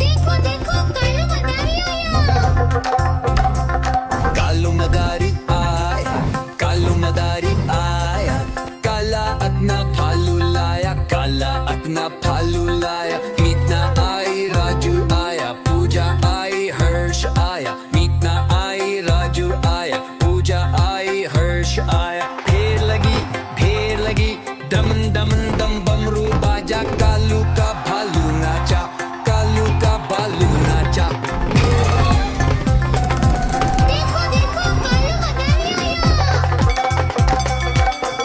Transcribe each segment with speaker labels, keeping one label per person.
Speaker 1: देखो देखो कालू मदारी आया।
Speaker 2: कालू मदारी आया, कालू मदारी आया, काला अपना भालू लाया, काला अपना भालू लाया। मीतना आई, राजू आया, पूजा आई, हर्ष आया। मीतना आई, राजू आया, पूजा आई, हर्ष आया। ढेर लगी, दम दम दम बमरू बाजा, कालू का भालू नाचा, कालू का भालू नाचा।
Speaker 1: देखो देखो कालू मदारी आया।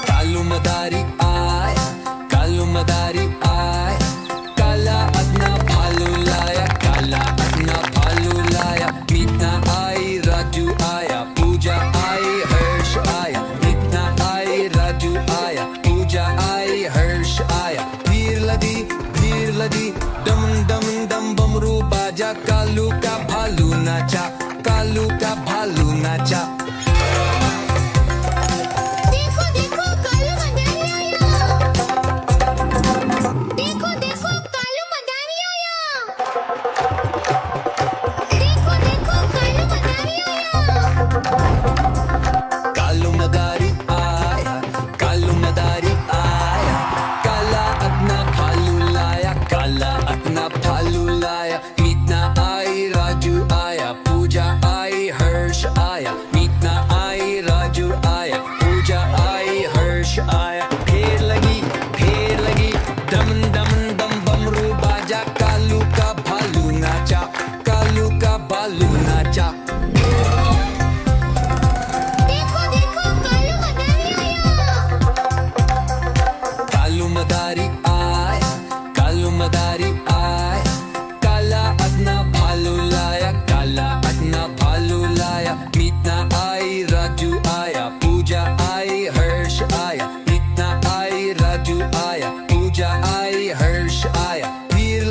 Speaker 2: कालू मदारी आया, कालू मदारी आया, काला अपना भालू लाया, काला अपना भालू लाया। मीतना आई, राजू आया, पूजा आई, हर्ष आया। मीतना आई, राजू आया, पूजा आई, हर्ष आया। भीड़ लगी, दम दम दम बमरू बाजा, कालू का भालू नाचा, कालू का भालू नाचा।
Speaker 1: देखो देखो कालू मदारी आया। देखो देखो कालू मदारी आया। देखो देखो कालू मदारी आया।
Speaker 2: कालू मदारी आया, कालू मदारी आया, काला अपना भालू लाया, काला अपना भालू लाया। मीतना आई, राजू आया, पूजा आई, हर्ष आया। मीतना आई, राजू आया, पूजा आई, हर्ष आया। ढेर लगी, दम दम दम बमरू बाजा, कालू का भालू नाचा, कालू का भालू नाचा।
Speaker 1: देखो देखो कालू मदारी आया।
Speaker 2: कालू मदारी आया, कालू मदारी आया, काला अपना भालू लाया, काला अपना भालू लाया। मीतना आई, राजू आया, पूजा आई, हर्ष आया। मीतना आई, राजू आया, पूजा आई, हर्ष आया। भीड़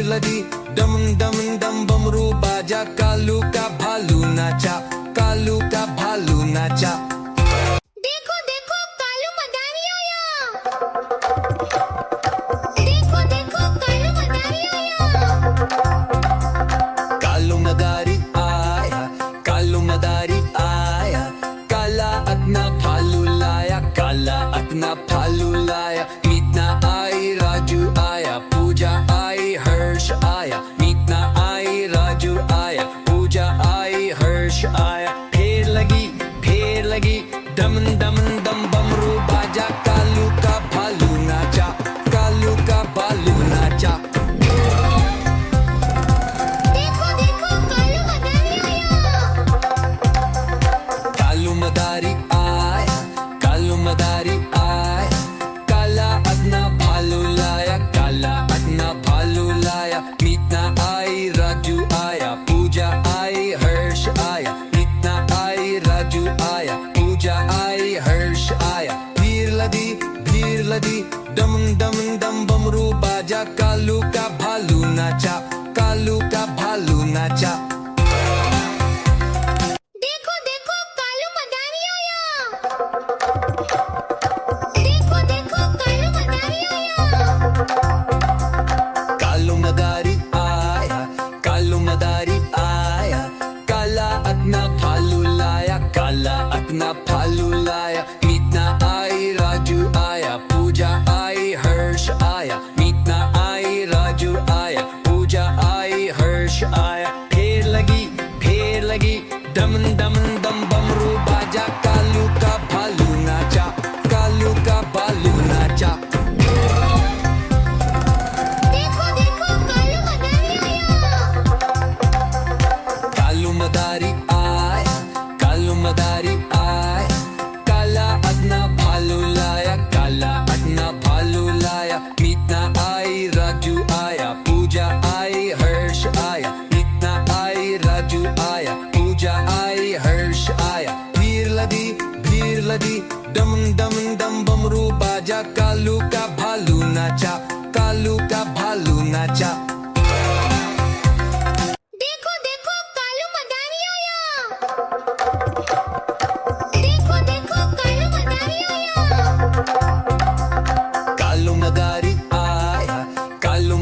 Speaker 2: लगी, दम दम दम बमरू बाजा, कालू का भालू नाचा, कालू का भालू नाचा।
Speaker 1: देखो देखो कालू मदारी आया। देखो देखो कालू मदारी आया।
Speaker 2: कालू मदारी आया, कालू मदारी आया, काला अपना भालू लाया, काला अपना भालू लाया। मीतना आई, राजू आया, पूजा आई, हर्ष आया। मीतना आई, राजू आया, पूजा आई, हर्ष आया। ढेर लगी, दम दम दम बमरू बाजा, कालू का भालू नाचा, कालू का भालू नाचा।
Speaker 1: देखो देखो कालू मदारी आया।
Speaker 2: कालू मदारी आया, कालू मदारी आया, काला अपना भालू लाया, काला अपना भालू लाया। मीतना आई, राजू आया, पूजा आई, हर्ष आया। मीतना आई, राजू आया, पूजा आई, हर्ष आया। भीड़ लगी, दम दम दम बमरू बाजा, कालू का भालू नाचा, कालू का भालू नाचा।
Speaker 1: देखो देखो कालू मदारी आया। देखो देखो कालू मदारी आया।
Speaker 2: कालू मदारी आया, कालू मदारी आया, काला अपना भालू लाया, काला अपना भालू लाया। मीतना आई, राजू आया, पूजा आई, हर्ष आया। मीतना आई, राजू आया, पूजा आई, हर्ष आया। ढेर लगी, दम दम दम बमरू बाजा, कालू का भालू नाचा, कालू का भालू नाचा।
Speaker 1: देखो देखो कालू मदारी आया।
Speaker 2: कालू मदारी आया, कालू मदारी आया, काला अपना भालू लाया, काला अपना भालू लाया। मीतना आई, राजू आया, पूजा आई, हर्ष आया। मीतना आई, राजू आया, पूजा आई, हर्ष आया। भीड़ लगी, दम दम दम बमरू बाजा, कालू का भालू नाचा, कालू का भालू नाचा।
Speaker 1: देखो देखो कालू मदारी आया। देखो देखो कालू मदारी आया।
Speaker 2: कालू मदारी आया, कालू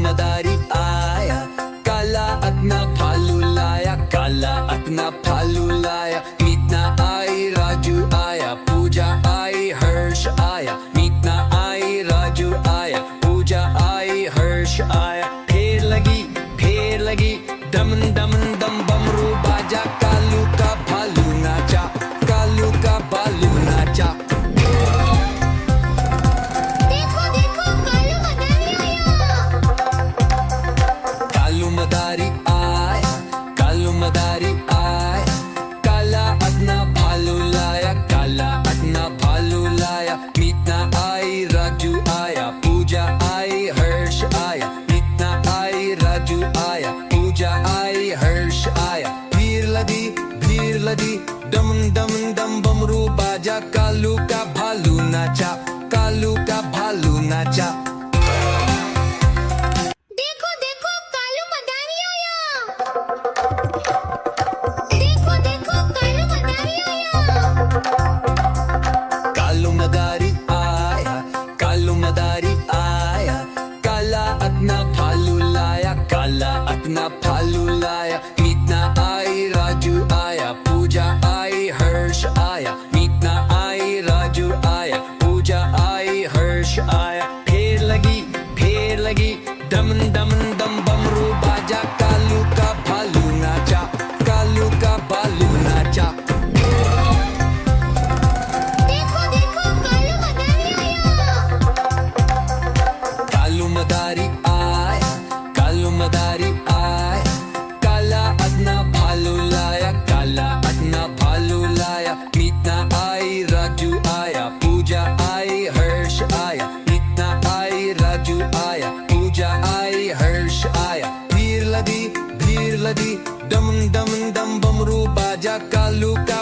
Speaker 2: भालू नाचा।
Speaker 1: देखो देखो कालू मदारी आया। देखो देखो कालू मदारी आया।
Speaker 2: कालू मदारी आया, कालू मदारी आया, काला अपना भालू लाया, काला अपना भालू लाया। मीतना आई, राजू आया, पूजा आई, हर्ष आया। मीतना आई, राजू आया, पूजा आई, हर्ष आया। फेर लगी दम दम दम बमरू बाजा, कालू का भालू नाचा, कालू का भालू नाचा।
Speaker 1: देखो देखो कालू मदारी आया।
Speaker 2: कालू मदारी आया, कालू मदारी आया, काला अपना भालू लाया, काला अपना भालू लाया। मीतना आई, राजू आया, पूजा आई, हर्ष आया। मीतना आई, राजू आया, पूजा आई, हर्ष आया। भीड़ लदी दम दम दम बमरू बाजा, कालू का